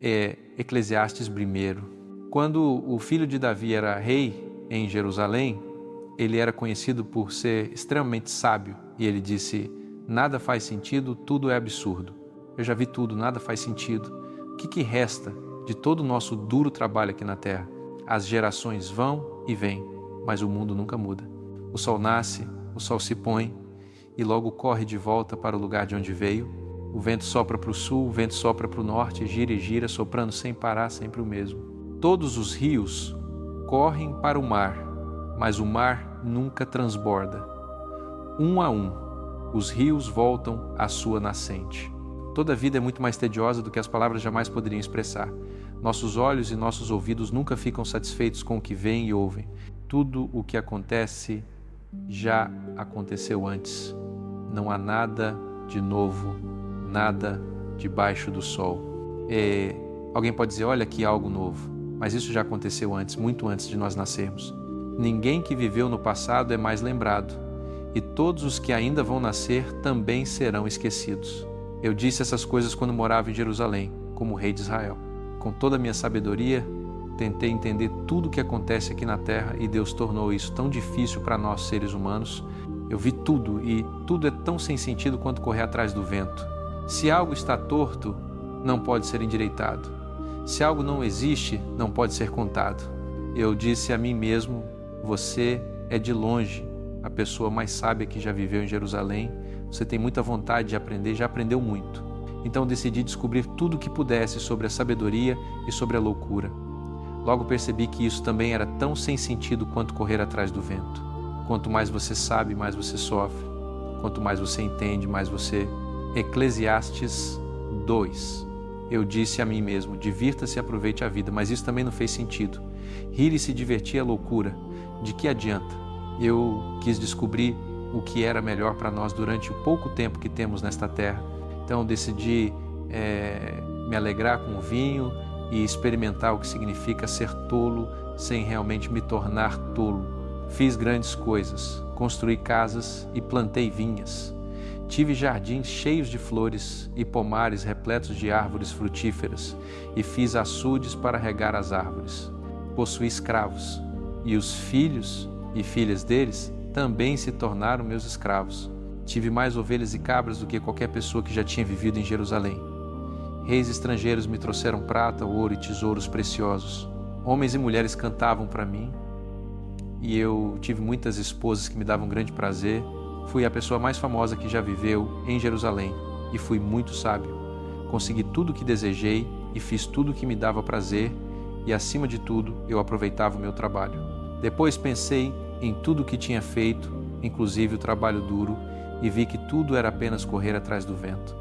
é Eclesiastes 1. Quando o filho de Davi era rei em Jerusalém, ele era conhecido por ser extremamente sábio e ele disse: nada faz sentido, tudo é absurdo. Eu já vi tudo, nada faz sentido. O que resta de todo o nosso duro trabalho aqui na terra? As gerações vão e vêm, mas o mundo nunca muda. O sol nasce, o sol se põe e logo corre de volta para o lugar de onde veio. O vento sopra para o sul, o vento sopra para o norte, gira e gira, soprando sem parar, sempre o mesmo. Todos os rios correm para o mar, mas o mar nunca transborda. Um a um, os rios voltam à sua nascente. Toda a vida é muito mais tediosa do que as palavras jamais poderiam expressar. Nossos olhos e nossos ouvidos nunca ficam satisfeitos com o que veem e ouvem. Tudo o que acontece já aconteceu antes. Não há nada de novo, nada debaixo do sol. Alguém pode dizer: olha aqui algo novo, mas isso já aconteceu antes, muito antes de nós nascermos. Ninguém que viveu no passado é mais lembrado, e todos os que ainda vão nascer também serão esquecidos. Eu disse essas coisas quando morava em Jerusalém, como rei de Israel. Com toda a minha sabedoria, tentei entender tudo o que acontece aqui na terra e Deus tornou isso tão difícil para nós seres humanos. Eu vi tudo e tudo é tão sem sentido quanto correr atrás do vento. Se algo está torto, não pode ser endireitado. Se algo não existe, não pode ser contado. Eu disse a mim mesmo: você é de longe a pessoa mais sábia que já viveu em Jerusalém. Você tem muita vontade de aprender, já aprendeu muito. Então decidi descobrir tudo o que pudesse sobre a sabedoria e sobre a loucura. Logo percebi que isso também era tão sem sentido quanto correr atrás do vento. Quanto mais você sabe, mais você sofre. Quanto mais você entende, mais você... Eclesiastes 2. Eu disse a mim mesmo: divirta-se e aproveite a vida, mas isso também não fez sentido. Rir e se divertir é loucura. De que adianta? Eu quis descobrir o que era melhor para nós durante o pouco tempo que temos nesta terra. Então decidi me alegrar com o vinho e experimentar o que significa ser tolo sem realmente me tornar tolo. Fiz grandes coisas, construí casas e plantei vinhas. Tive jardins cheios de flores e pomares repletos de árvores frutíferas e fiz açudes para regar as árvores. Possuí escravos e os filhos e filhas deles também se tornaram meus escravos. Tive mais ovelhas e cabras do que qualquer pessoa que já tinha vivido em Jerusalém. Reis estrangeiros me trouxeram prata, ouro e tesouros preciosos. Homens e mulheres cantavam para mim e eu tive muitas esposas que me davam grande prazer. Fui a pessoa mais famosa que já viveu em Jerusalém e fui muito sábio. Consegui tudo o que desejei e fiz tudo o que me dava prazer e, acima de tudo, eu aproveitava o meu trabalho. Depois pensei em tudo o que tinha feito, inclusive o trabalho duro, e vi que tudo era apenas correr atrás do vento.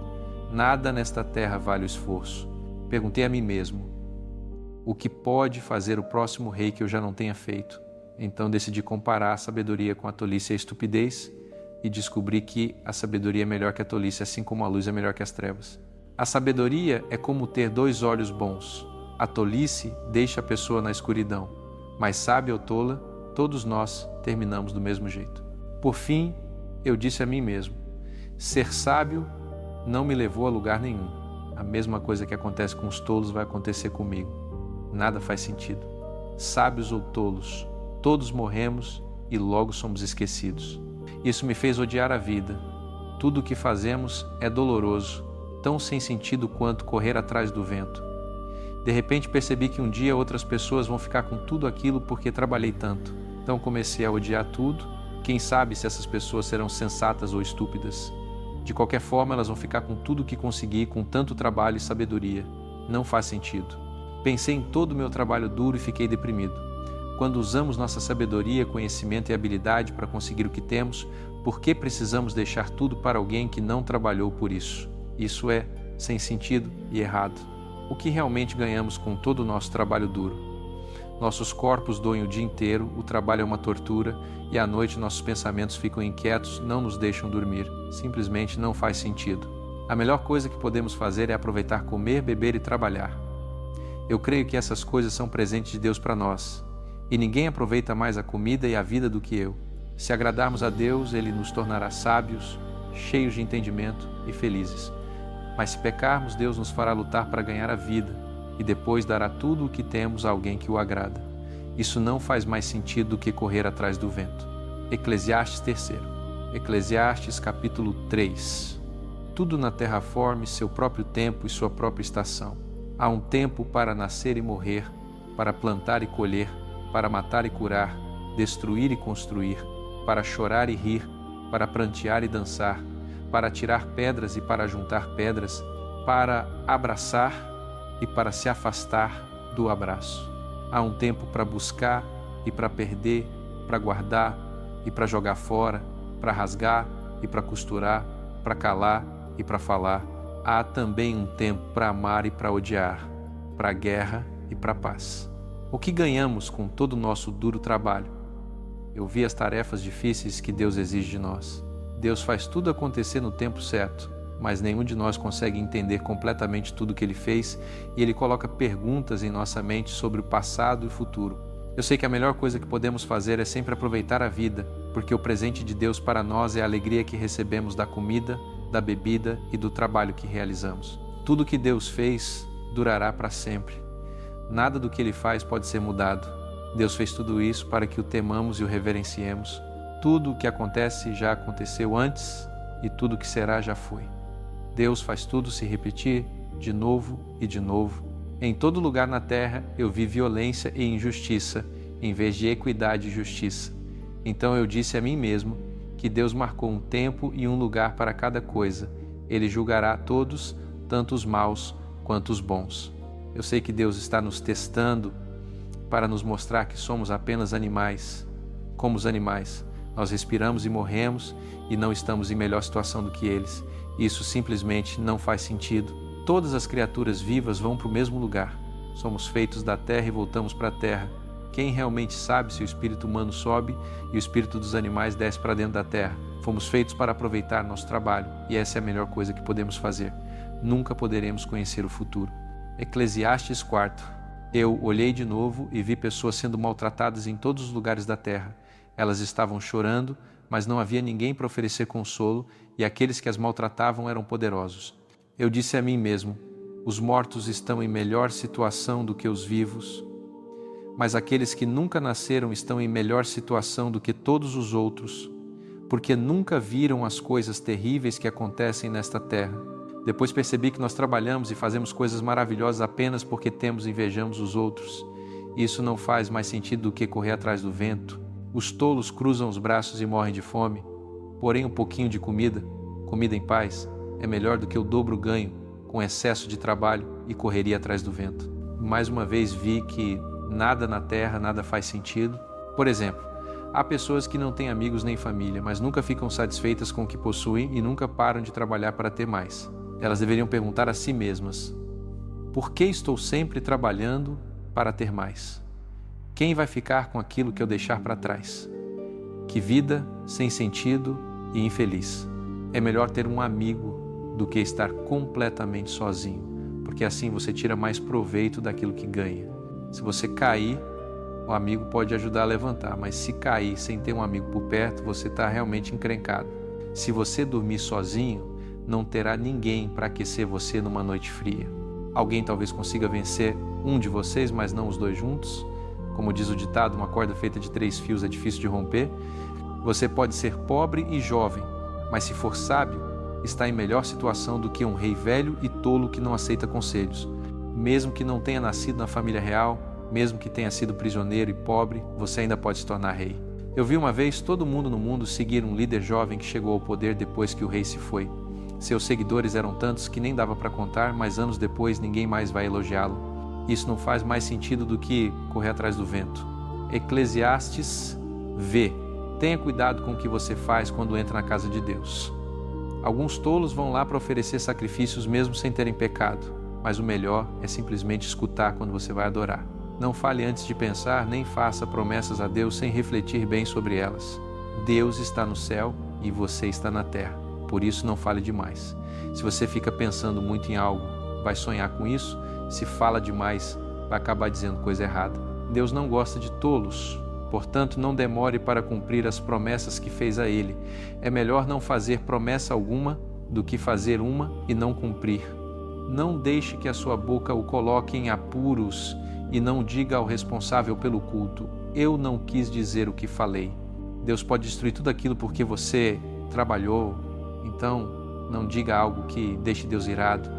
Nada nesta terra vale o esforço. Perguntei a mim mesmo: o que pode fazer o próximo rei que eu já não tenha feito? Então decidi comparar a sabedoria com a tolice e a estupidez e descobri que a sabedoria é melhor que a tolice, assim como a luz é melhor que as trevas. A sabedoria é como ter 2 olhos bons. A tolice deixa a pessoa na escuridão, mas sábia ou tola, todos nós terminamos do mesmo jeito. Por fim, eu disse a mim mesmo: ser sábio não me levou a lugar nenhum. A mesma coisa que acontece com os tolos vai acontecer comigo. Nada faz sentido. Sábios ou tolos, todos morremos e logo somos esquecidos. Isso me fez odiar a vida. Tudo o que fazemos é doloroso, tão sem sentido quanto correr atrás do vento. De repente percebi que um dia outras pessoas vão ficar com tudo aquilo porque trabalhei tanto. Então comecei a odiar tudo. Quem sabe se essas pessoas serão sensatas ou estúpidas. De qualquer forma, elas vão ficar com tudo o que consegui, com tanto trabalho e sabedoria. Não faz sentido. Pensei em todo o meu trabalho duro e fiquei deprimido. Quando usamos nossa sabedoria, conhecimento e habilidade para conseguir o que temos, por que precisamos deixar tudo para alguém que não trabalhou por isso? Isso é sem sentido e errado. O que realmente ganhamos com todo o nosso trabalho duro? Nossos corpos doem o dia inteiro, o trabalho é uma tortura e à noite nossos pensamentos ficam inquietos, não nos deixam dormir. Simplesmente não faz sentido. A melhor coisa que podemos fazer é aproveitar comer, beber e trabalhar. Eu creio que essas coisas são presentes de Deus para nós. E ninguém aproveita mais a comida e a vida do que eu. Se agradarmos a Deus, Ele nos tornará sábios, cheios de entendimento e felizes. Mas se pecarmos, Deus nos fará lutar para ganhar a vida. e depois dará tudo o que temos a alguém que o agrada. Isso não faz mais sentido do que correr atrás do vento. Eclesiastes 3. Eclesiastes capítulo 3. Tudo na terra forme seu próprio tempo e sua própria estação. Há um tempo para nascer e morrer, para plantar e colher, para matar e curar, destruir e construir, para chorar e rir, para prantear e dançar, para tirar pedras e para juntar pedras, para abraçar e para se afastar do abraço. Há um tempo para buscar e para perder, para guardar e para jogar fora, para rasgar e para costurar, para calar e para falar. Há também um tempo para amar e para odiar, para guerra e para paz. O que ganhamos com todo o nosso duro trabalho? Eu vi as tarefas difíceis que Deus exige de nós. Deus faz tudo acontecer no tempo certo, mas nenhum de nós consegue entender completamente tudo o que Ele fez e Ele coloca perguntas em nossa mente sobre o passado e o futuro. Eu sei que a melhor coisa que podemos fazer é sempre aproveitar a vida, porque o presente de Deus para nós é a alegria que recebemos da comida, da bebida e do trabalho que realizamos. Tudo o que Deus fez durará para sempre. Nada do que Ele faz pode ser mudado. Deus fez tudo isso para que o temamos e o reverenciemos. Tudo o que acontece já aconteceu antes e tudo o que será já foi. Deus faz tudo se repetir de novo e de novo. Em todo lugar na terra eu vi violência e injustiça, em vez de equidade e justiça. Então eu disse a mim mesmo que Deus marcou um tempo e um lugar para cada coisa. Ele julgará a todos, tanto os maus quanto os bons. Eu sei que Deus está nos testando para nos mostrar que somos apenas animais. Como os animais, nós respiramos e morremos e não estamos em melhor situação do que eles. Isso simplesmente não faz sentido. Todas as criaturas vivas vão para o mesmo lugar. Somos feitos da terra e voltamos para a terra. Quem realmente sabe se o espírito humano sobe e o espírito dos animais desce para dentro da terra? Fomos feitos para aproveitar nosso trabalho e essa é a melhor coisa que podemos fazer. Nunca poderemos conhecer o futuro. Eclesiastes 4. Eu olhei de novo e vi pessoas sendo maltratadas em todos os lugares da terra. Elas estavam chorando, mas não havia ninguém para oferecer consolo e aqueles que as maltratavam eram poderosos. Eu disse a mim mesmo, os mortos estão em melhor situação do que os vivos, mas aqueles que nunca nasceram estão em melhor situação do que todos os outros, porque nunca viram as coisas terríveis que acontecem nesta terra. Depois percebi que nós trabalhamos e fazemos coisas maravilhosas apenas porque temos e invejamos os outros. Isso não faz mais sentido do que correr atrás do vento. Os tolos cruzam os braços e morrem de fome, porém um pouquinho de comida em paz, é melhor do que o dobro ganho com excesso de trabalho e correria atrás do vento. Mais uma vez vi que nada na terra, nada faz sentido. Por exemplo, há pessoas que não têm amigos nem família, mas nunca ficam satisfeitas com o que possuem e nunca param de trabalhar para ter mais. Elas deveriam perguntar a si mesmas, por que estou sempre trabalhando para ter mais? Quem vai ficar com aquilo que eu deixar para trás? Que vida sem sentido e infeliz. É melhor ter um amigo do que estar completamente sozinho, porque assim você tira mais proveito daquilo que ganha. Se você cair, o amigo pode ajudar a levantar, mas se cair sem ter um amigo por perto, você está realmente encrencado. Se você dormir sozinho, não terá ninguém para aquecer você numa noite fria. Alguém talvez consiga vencer um de vocês, mas não os dois juntos. Como diz o ditado, uma corda feita de 3 fios é difícil de romper. Você pode ser pobre e jovem, mas se for sábio, está em melhor situação do que um rei velho e tolo que não aceita conselhos. Mesmo que não tenha nascido na família real, mesmo que tenha sido prisioneiro e pobre, você ainda pode se tornar rei. Eu vi uma vez todo mundo no mundo seguir um líder jovem que chegou ao poder depois que o rei se foi. Seus seguidores eram tantos que nem dava para contar, mas anos depois ninguém mais vai elogiá-lo. Isso não faz mais sentido do que correr atrás do vento. Eclesiastes V. Tenha cuidado com o que você faz quando entra na casa de Deus. Alguns tolos vão lá para oferecer sacrifícios mesmo sem terem pecado, mas o melhor é simplesmente escutar quando você vai adorar. Não fale antes de pensar, nem faça promessas a Deus sem refletir bem sobre elas. Deus está no céu e você está na terra, por isso não fale demais. Se você fica pensando muito em algo, vai sonhar com isso. Se fala demais, vai acabar dizendo coisa errada. Deus não gosta de tolos, portanto não demore para cumprir as promessas que fez a Ele. É melhor não fazer promessa alguma do que fazer uma e não cumprir. Não deixe que a sua boca o coloque em apuros e não diga ao responsável pelo culto: eu não quis dizer o que falei. Deus pode destruir tudo aquilo porque você trabalhou. Então, não diga algo que deixe Deus irado.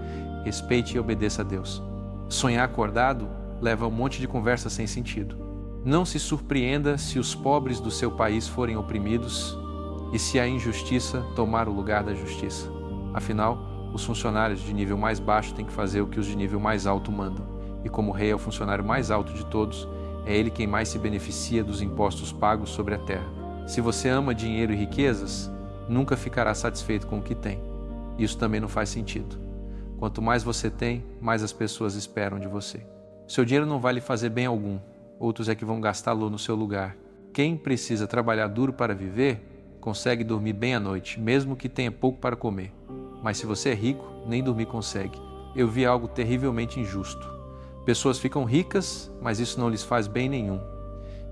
Respeite e obedeça a Deus. Sonhar acordado leva a um monte de conversa sem sentido. Não se surpreenda se os pobres do seu país forem oprimidos e se a injustiça tomar o lugar da justiça. Afinal, os funcionários de nível mais baixo têm que fazer o que os de nível mais alto mandam. E como o rei é o funcionário mais alto de todos, é ele quem mais se beneficia dos impostos pagos sobre a terra. Se você ama dinheiro e riquezas, nunca ficará satisfeito com o que tem. Isso também não faz sentido. Quanto mais você tem, mais as pessoas esperam de você. Seu dinheiro não vai lhe fazer bem algum. Outros é que vão gastá-lo no seu lugar. Quem precisa trabalhar duro para viver, consegue dormir bem à noite, mesmo que tenha pouco para comer. Mas se você é rico, nem dormir consegue. Eu vi algo terrivelmente injusto. Pessoas ficam ricas, mas isso não lhes faz bem nenhum.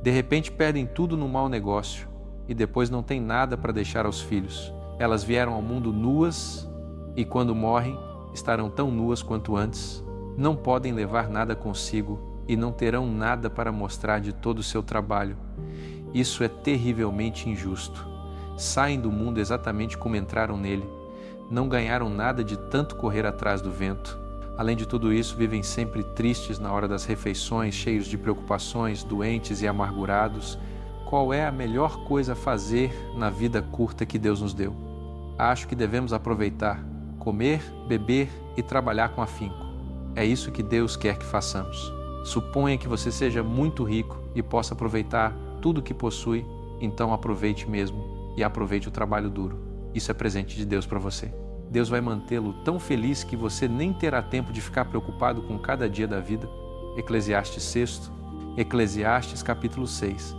De repente perdem tudo num mau negócio e depois não têm nada para deixar aos filhos. Elas vieram ao mundo nuas e quando morrem, estarão tão nuas quanto antes. Não podem levar nada consigo e não terão nada para mostrar de todo o seu trabalho. Isso é terrivelmente injusto. Saem do mundo exatamente como entraram nele. Não ganharam nada de tanto correr atrás do vento. Além de tudo isso, vivem sempre tristes na hora das refeições, cheios de preocupações, doentes e amargurados. Qual é a melhor coisa a fazer na vida curta que Deus nos deu? Acho que devemos aproveitar, comer, beber e trabalhar com afinco. É isso que Deus quer que façamos. Suponha que você seja muito rico e possa aproveitar tudo que possui, então aproveite mesmo e aproveite o trabalho duro. Isso é presente de Deus para você. Deus vai mantê-lo tão feliz que você nem terá tempo de ficar preocupado com cada dia da vida. Eclesiastes 6, Eclesiastes capítulo 6.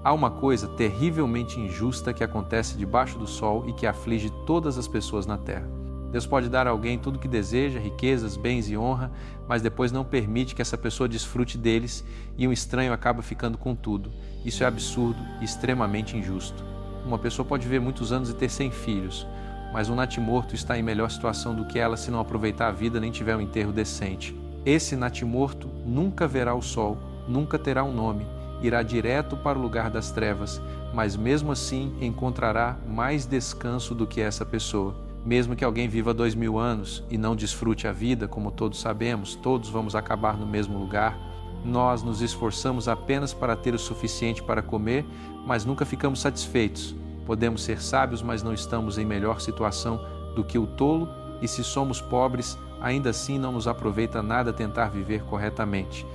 Há uma coisa terrivelmente injusta que acontece debaixo do sol e que aflige todas as pessoas na terra. Deus pode dar a alguém tudo o que deseja, riquezas, bens e honra, mas depois não permite que essa pessoa desfrute deles e um estranho acaba ficando com tudo. Isso é absurdo e extremamente injusto. Uma pessoa pode viver muitos anos e ter 100 filhos, mas um natimorto está em melhor situação do que ela se não aproveitar a vida nem tiver um enterro decente. Esse natimorto nunca verá o sol, nunca terá um nome, irá direto para o lugar das trevas, mas mesmo assim encontrará mais descanso do que essa pessoa. Mesmo que alguém viva 2000 anos e não desfrute a vida, como todos sabemos, todos vamos acabar no mesmo lugar. Nós nos esforçamos apenas para ter o suficiente para comer, mas nunca ficamos satisfeitos. Podemos ser sábios, mas não estamos em melhor situação do que o tolo, e se somos pobres, ainda assim não nos aproveita nada tentar viver corretamente.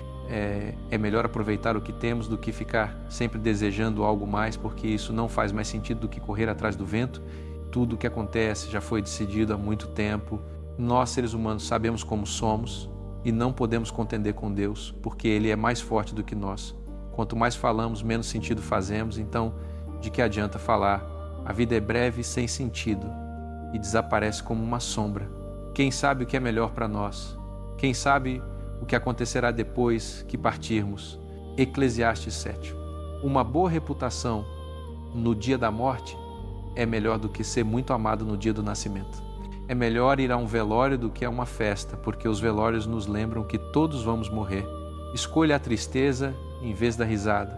É melhor aproveitar o que temos do que ficar sempre desejando algo mais, porque isso não faz mais sentido do que correr atrás do vento. Tudo o que acontece já foi decidido há muito tempo. Nós, seres humanos, sabemos como somos e não podemos contender com Deus, porque Ele é mais forte do que nós. Quanto mais falamos, menos sentido fazemos, então de que adianta falar? A vida é breve e sem sentido e desaparece como uma sombra. Quem sabe o que é melhor para nós? Quem sabe o que acontecerá depois que partirmos? Eclesiastes 7. Uma boa reputação no dia da morte é melhor do que ser muito amado no dia do nascimento. É melhor ir a um velório do que a uma festa, porque os velórios nos lembram que todos vamos morrer. Escolha a tristeza em vez da risada,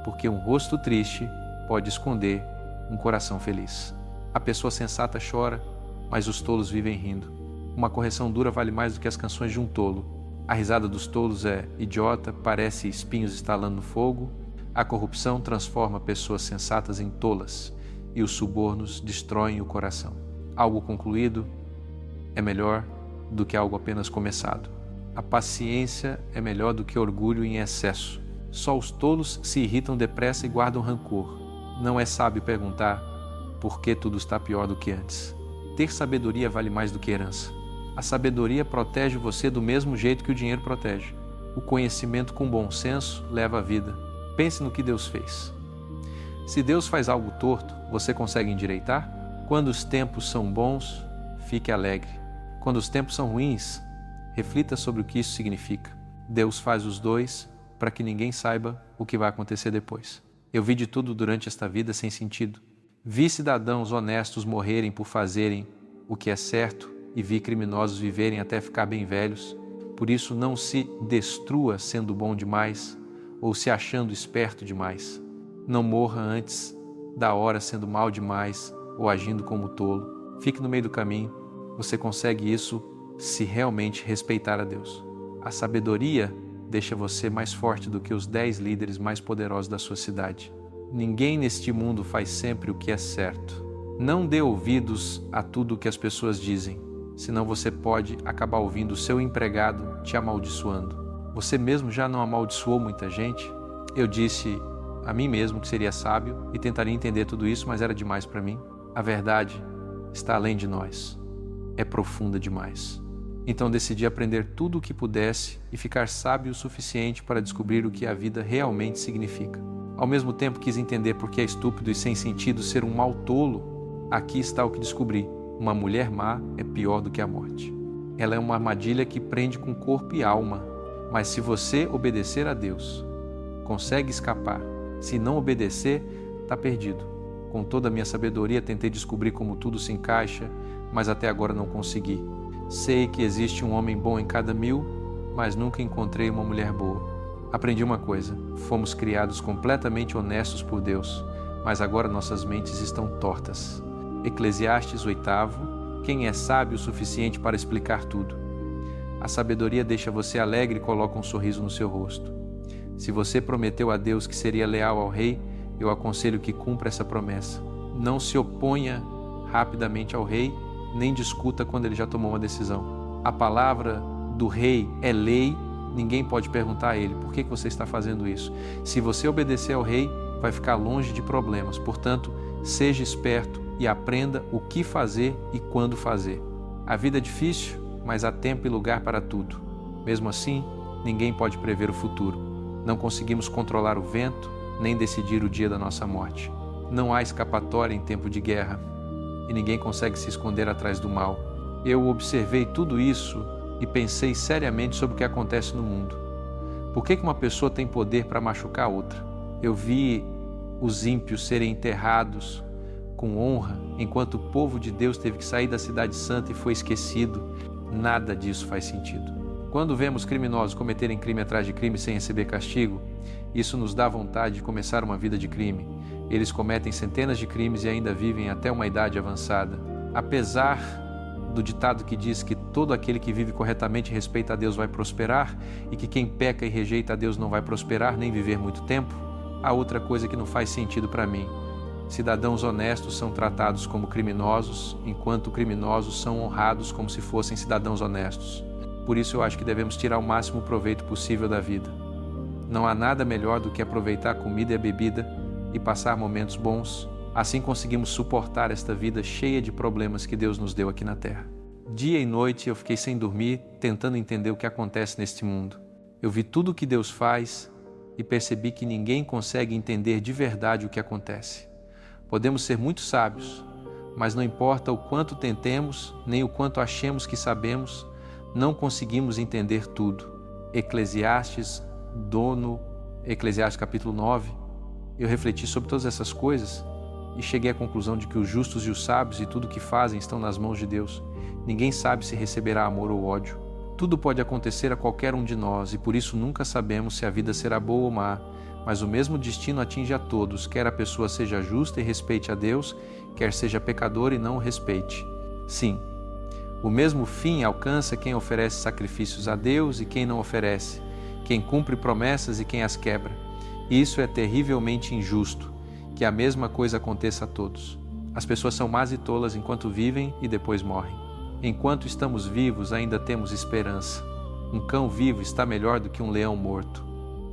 porque um rosto triste pode esconder um coração feliz. A pessoa sensata chora, mas os tolos vivem rindo. Uma correção dura vale mais do que as canções de um tolo. A risada dos tolos é idiota, parece espinhos estalando no fogo. A corrupção transforma pessoas sensatas em tolas e os subornos destroem o coração. Algo concluído é melhor do que algo apenas começado. A paciência é melhor do que orgulho em excesso. Só os tolos se irritam depressa e guardam rancor. Não é sábio perguntar por que tudo está pior do que antes. Ter sabedoria vale mais do que herança. A sabedoria protege você do mesmo jeito que o dinheiro protege. O conhecimento com bom senso leva à vida. Pense no que Deus fez. Se Deus faz algo torto, você consegue endireitar? Quando os tempos são bons, fique alegre. Quando os tempos são ruins, reflita sobre o que isso significa. Deus faz os dois para que ninguém saiba o que vai acontecer depois. Eu vi de tudo durante esta vida sem sentido. Vi cidadãos honestos morrerem por fazerem o que é certo e vi criminosos viverem até ficar bem velhos. Por isso não se destrua sendo bom demais ou se achando esperto demais. Não morra antes da hora sendo mal demais ou agindo como tolo. Fique no meio do caminho. Você consegue isso se realmente respeitar a Deus. A sabedoria deixa você mais forte do que os 10 líderes mais poderosos da sua cidade. Ninguém neste mundo faz sempre o que é certo. Não dê ouvidos a tudo o que as pessoas dizem, senão você pode acabar ouvindo o seu empregado te amaldiçoando. Você mesmo já não amaldiçoou muita gente? Eu disse a mim mesmo que seria sábio e tentaria entender tudo isso, mas era demais para mim. A verdade está além de nós. É profunda demais. Então decidi aprender tudo o que pudesse e ficar sábio o suficiente para descobrir o que a vida realmente significa. Ao mesmo tempo quis entender por que é estúpido e sem sentido ser um mau tolo. Aqui está o que descobri. Uma mulher má é pior do que a morte. Ela é uma armadilha que prende com corpo e alma. Mas se você obedecer a Deus, consegue escapar. Se não obedecer, está perdido. Com toda a minha sabedoria tentei descobrir como tudo se encaixa, mas até agora não consegui. Sei que existe um homem bom em cada 1000, mas nunca encontrei uma mulher boa. Aprendi uma coisa: fomos criados completamente honestos por Deus, mas agora nossas mentes estão tortas. Eclesiastes 8º, quem é sábio o suficiente para explicar tudo? A sabedoria deixa você alegre e coloca um sorriso no seu rosto. Se você prometeu a Deus que seria leal ao rei, eu aconselho que cumpra essa promessa. Não se oponha rapidamente ao rei, nem discuta quando ele já tomou uma decisão. A palavra do rei é lei, ninguém pode perguntar a ele por que você está fazendo isso. Se você obedecer ao rei, vai ficar longe de problemas. Portanto, seja esperto e aprenda o que fazer e quando fazer. A vida é difícil, mas há tempo e lugar para tudo. Mesmo assim, ninguém pode prever o futuro. Não conseguimos controlar o vento, nem decidir o dia da nossa morte. Não há escapatória em tempo de guerra, e ninguém consegue se esconder atrás do mal. Eu observei tudo isso e pensei seriamente sobre o que acontece no mundo. Por que uma pessoa tem poder para machucar a outra? Eu vi os ímpios serem enterrados com honra, enquanto o povo de Deus teve que sair da cidade santa e foi esquecido. Nada disso faz sentido. Quando vemos criminosos cometerem crime atrás de crime sem receber castigo, isso nos dá vontade de começar uma vida de crime. Eles cometem centenas de crimes e ainda vivem até uma idade avançada. Apesar do ditado que diz que todo aquele que vive corretamente e respeita a Deus vai prosperar, e que quem peca e rejeita a Deus não vai prosperar nem viver muito tempo, há outra coisa que não faz sentido para mim. Cidadãos honestos são tratados como criminosos, enquanto criminosos são honrados como se fossem cidadãos honestos. Por isso eu acho que devemos tirar o máximo proveito possível da vida. Não há nada melhor do que aproveitar a comida e a bebida e passar momentos bons. Assim conseguimos suportar esta vida cheia de problemas que Deus nos deu aqui na Terra. Dia e noite eu fiquei sem dormir, tentando entender o que acontece neste mundo. Eu vi tudo o que Deus faz e percebi que ninguém consegue entender de verdade o que acontece. Podemos ser muito sábios, mas não importa o quanto tentemos, nem o quanto achemos que sabemos, não conseguimos entender tudo. Eclesiastes capítulo 9, eu refleti sobre todas essas coisas e cheguei à conclusão de que os justos e os sábios e tudo o que fazem estão nas mãos de Deus. Ninguém sabe se receberá amor ou ódio. Tudo pode acontecer a qualquer um de nós e por isso nunca sabemos se a vida será boa ou má, mas o mesmo destino atinge a todos, quer a pessoa seja justa e respeite a Deus, quer seja pecador e não o respeite. Sim, o mesmo fim alcança quem oferece sacrifícios a Deus e quem não oferece, quem cumpre promessas e quem as quebra. E isso é terrivelmente injusto, que a mesma coisa aconteça a todos. As pessoas são más e tolas enquanto vivem e depois morrem. Enquanto estamos vivos, ainda temos esperança. Um cão vivo está melhor do que um leão morto.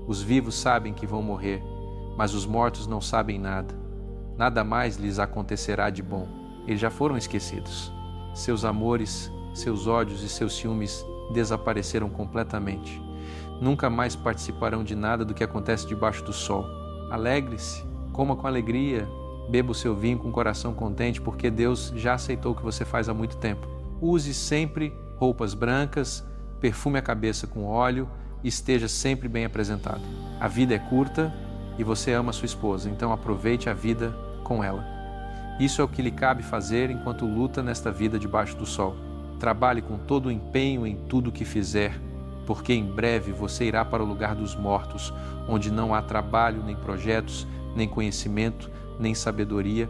Os vivos sabem que vão morrer, mas os mortos não sabem nada. Nada mais lhes acontecerá de bom. Eles já foram esquecidos. Seus amores, seus ódios e seus ciúmes desapareceram completamente. Nunca mais participarão de nada do que acontece debaixo do sol. Alegre-se, coma com alegria, beba o seu vinho com o coração contente, porque Deus já aceitou o que você faz há muito tempo. Use sempre roupas brancas, perfume a cabeça com óleo e esteja sempre bem apresentado. A vida é curta e você ama sua esposa, então aproveite a vida com ela. Isso é o que lhe cabe fazer enquanto luta nesta vida debaixo do sol. Trabalhe com todo o empenho em tudo o que fizer, porque em breve você irá para o lugar dos mortos, onde não há trabalho, nem projetos, nem conhecimento, nem sabedoria.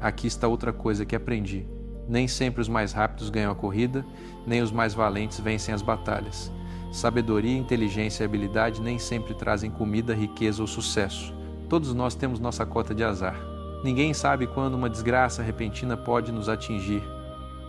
Aqui está outra coisa que aprendi. Nem sempre os mais rápidos ganham a corrida, nem os mais valentes vencem as batalhas. Sabedoria, inteligência e habilidade nem sempre trazem comida, riqueza ou sucesso. Todos nós temos nossa cota de azar. Ninguém sabe quando uma desgraça repentina pode nos atingir,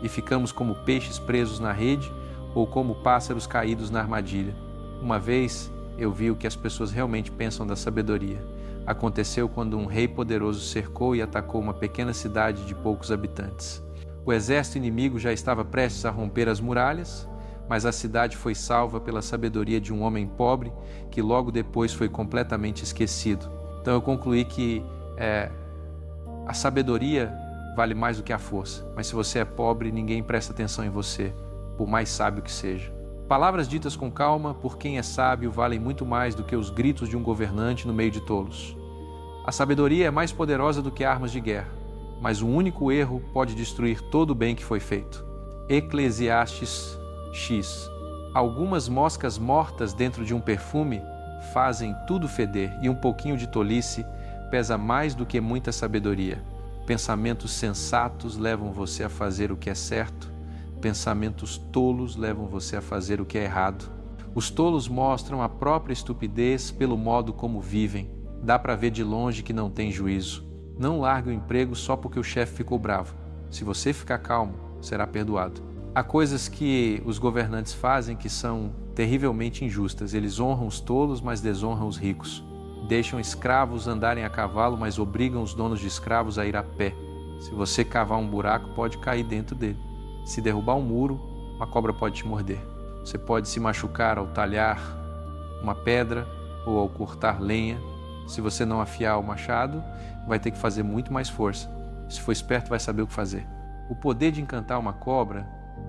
e ficamos como peixes presos na rede ou como pássaros caídos na armadilha. Uma vez eu vi o que as pessoas realmente pensam da sabedoria. Aconteceu quando um rei poderoso cercou e atacou uma pequena cidade de poucos habitantes. O exército inimigo já estava prestes a romper as muralhas, mas a cidade foi salva pela sabedoria de um homem pobre que logo depois foi completamente esquecido. Então eu concluí que a sabedoria vale mais do que a força, mas se você é pobre, ninguém presta atenção em você, por mais sábio que seja. Palavras ditas com calma por quem é sábio valem muito mais do que os gritos de um governante no meio de tolos. A sabedoria é mais poderosa do que armas de guerra, mas um único erro pode destruir todo o bem que foi feito. Eclesiastes X. Algumas moscas mortas dentro de um perfume fazem tudo feder, e um pouquinho de tolice pesa mais do que muita sabedoria. Pensamentos sensatos levam você a fazer o que é certo. Pensamentos tolos levam você a fazer o que é errado. Os tolos mostram a própria estupidez pelo modo como vivem. Dá para ver de longe que não tem juízo. Não largue o emprego só porque o chefe ficou bravo. Se você ficar calmo, será perdoado. Há coisas que os governantes fazem que são terrivelmente injustas. Eles honram os tolos, mas desonram os ricos. Deixam escravos andarem a cavalo, mas obrigam os donos de escravos a ir a pé. Se você cavar um buraco, pode cair dentro dele. Se derrubar um muro, uma cobra pode te morder. Você pode se machucar ao talhar uma pedra ou ao cortar lenha. Se você não afiar o machado, vai ter que fazer muito mais força. Se for esperto, vai saber o que fazer. O poder de encantar uma cobra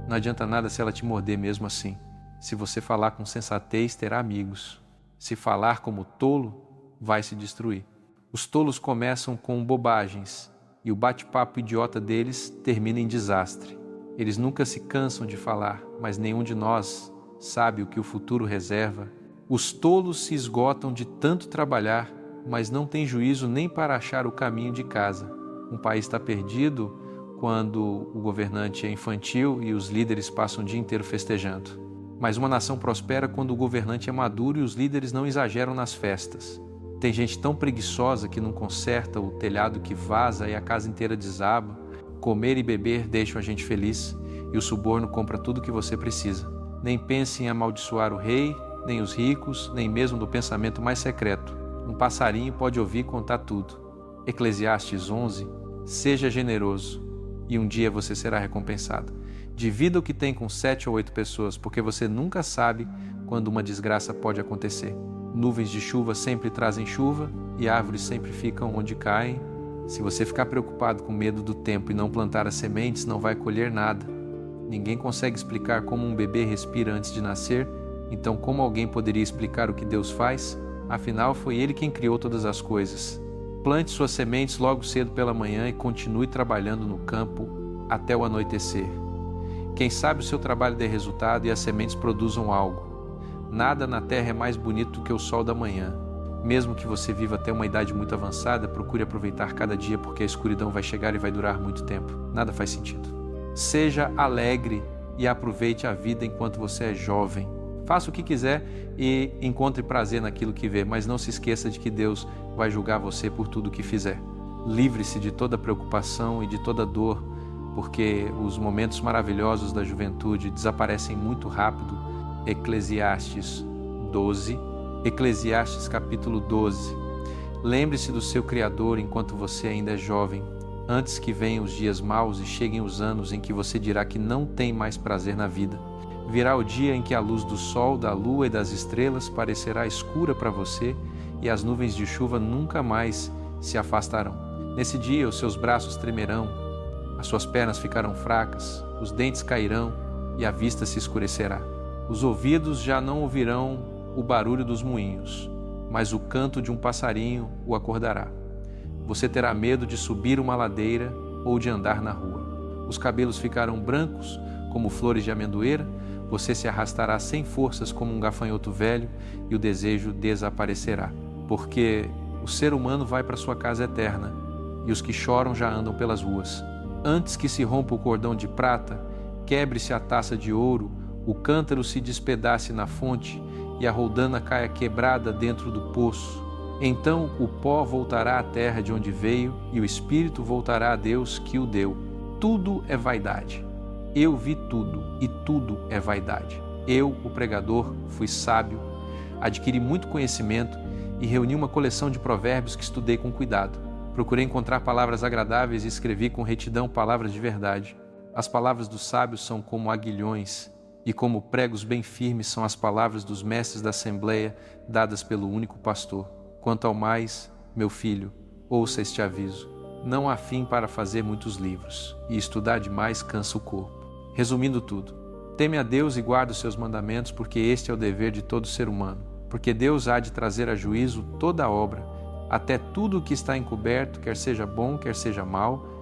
não adianta nada se ela te morder mesmo assim. Se você falar com sensatez, terá amigos. Se falar como tolo, vai se destruir. Os tolos começam com bobagens e o bate-papo idiota deles termina em desastre. Eles nunca se cansam de falar, mas nenhum de nós sabe o que o futuro reserva. Os tolos se esgotam de tanto trabalhar, mas não têm juízo nem para achar o caminho de casa. Um país está perdido quando o governante é infantil e os líderes passam o dia inteiro festejando. Mas uma nação prospera quando o governante é maduro e os líderes não exageram nas festas. Tem gente tão preguiçosa que não conserta o telhado que vaza e a casa inteira desaba. Comer e beber deixam a gente feliz e o suborno compra tudo que você precisa. Nem pense em amaldiçoar o rei, nem os ricos, nem mesmo do pensamento mais secreto. Um passarinho pode ouvir contar tudo. Eclesiastes 11. Seja generoso e um dia você será recompensado. Divida o que tem com 7 ou 8 pessoas, porque você nunca sabe quando uma desgraça pode acontecer. Nuvens de chuva sempre trazem chuva e árvores sempre ficam onde caem. Se você ficar preocupado com medo do tempo e não plantar as sementes, não vai colher nada. Ninguém consegue explicar como um bebê respira antes de nascer, então como alguém poderia explicar o que Deus faz? Afinal, foi Ele quem criou todas as coisas. Plante suas sementes logo cedo pela manhã e continue trabalhando no campo até o anoitecer. Quem sabe o seu trabalho dê resultado e as sementes produzam algo. Nada na terra é mais bonito do que o sol da manhã. Mesmo que você viva até uma idade muito avançada, procure aproveitar cada dia, porque a escuridão vai chegar e vai durar muito tempo. Nada faz sentido. Seja alegre e aproveite a vida enquanto você é jovem. Faça o que quiser e encontre prazer naquilo que vê, mas não se esqueça de que Deus vai julgar você por tudo o que fizer. Livre-se de toda preocupação e de toda dor, porque os momentos maravilhosos da juventude desaparecem muito rápido. Eclesiastes 12. Eclesiastes capítulo 12. Lembre-se do seu Criador enquanto você ainda é jovem, antes que venham os dias maus e cheguem os anos em que você dirá que não tem mais prazer na vida. Virá o dia em que a luz do sol, da lua e das estrelas parecerá escura para você e as nuvens de chuva nunca mais se afastarão. Nesse dia os seus braços tremerão, as suas pernas ficarão fracas, os dentes cairão e a vista se escurecerá. Os ouvidos já não ouvirão o barulho dos moinhos, mas o canto de um passarinho o acordará. Você terá medo de subir uma ladeira ou de andar na rua. Os cabelos ficarão brancos como flores de amendoeira, você se arrastará sem forças como um gafanhoto velho e o desejo desaparecerá. Porque o ser humano vai para sua casa eterna e os que choram já andam pelas ruas. Antes que se rompa o cordão de prata, quebre-se a taça de ouro, o cântaro se despedace na fonte e a roldana caia quebrada dentro do poço. Então o pó voltará à terra de onde veio e o espírito voltará a Deus que o deu. Tudo é vaidade. Eu vi tudo e tudo é vaidade. Eu, o pregador, fui sábio, adquiri muito conhecimento e reuni uma coleção de provérbios que estudei com cuidado. Procurei encontrar palavras agradáveis e escrevi com retidão palavras de verdade. As palavras dos sábios são como aguilhões e como pregos bem firmes são as palavras dos mestres da Assembleia dadas pelo único pastor. Quanto ao mais, meu filho, ouça este aviso. Não há fim para fazer muitos livros, e estudar demais cansa o corpo. Resumindo tudo, teme a Deus e guarda os seus mandamentos, porque este é o dever de todo ser humano. Porque Deus há de trazer a juízo toda a obra, até tudo o que está encoberto, quer seja bom, quer seja mau,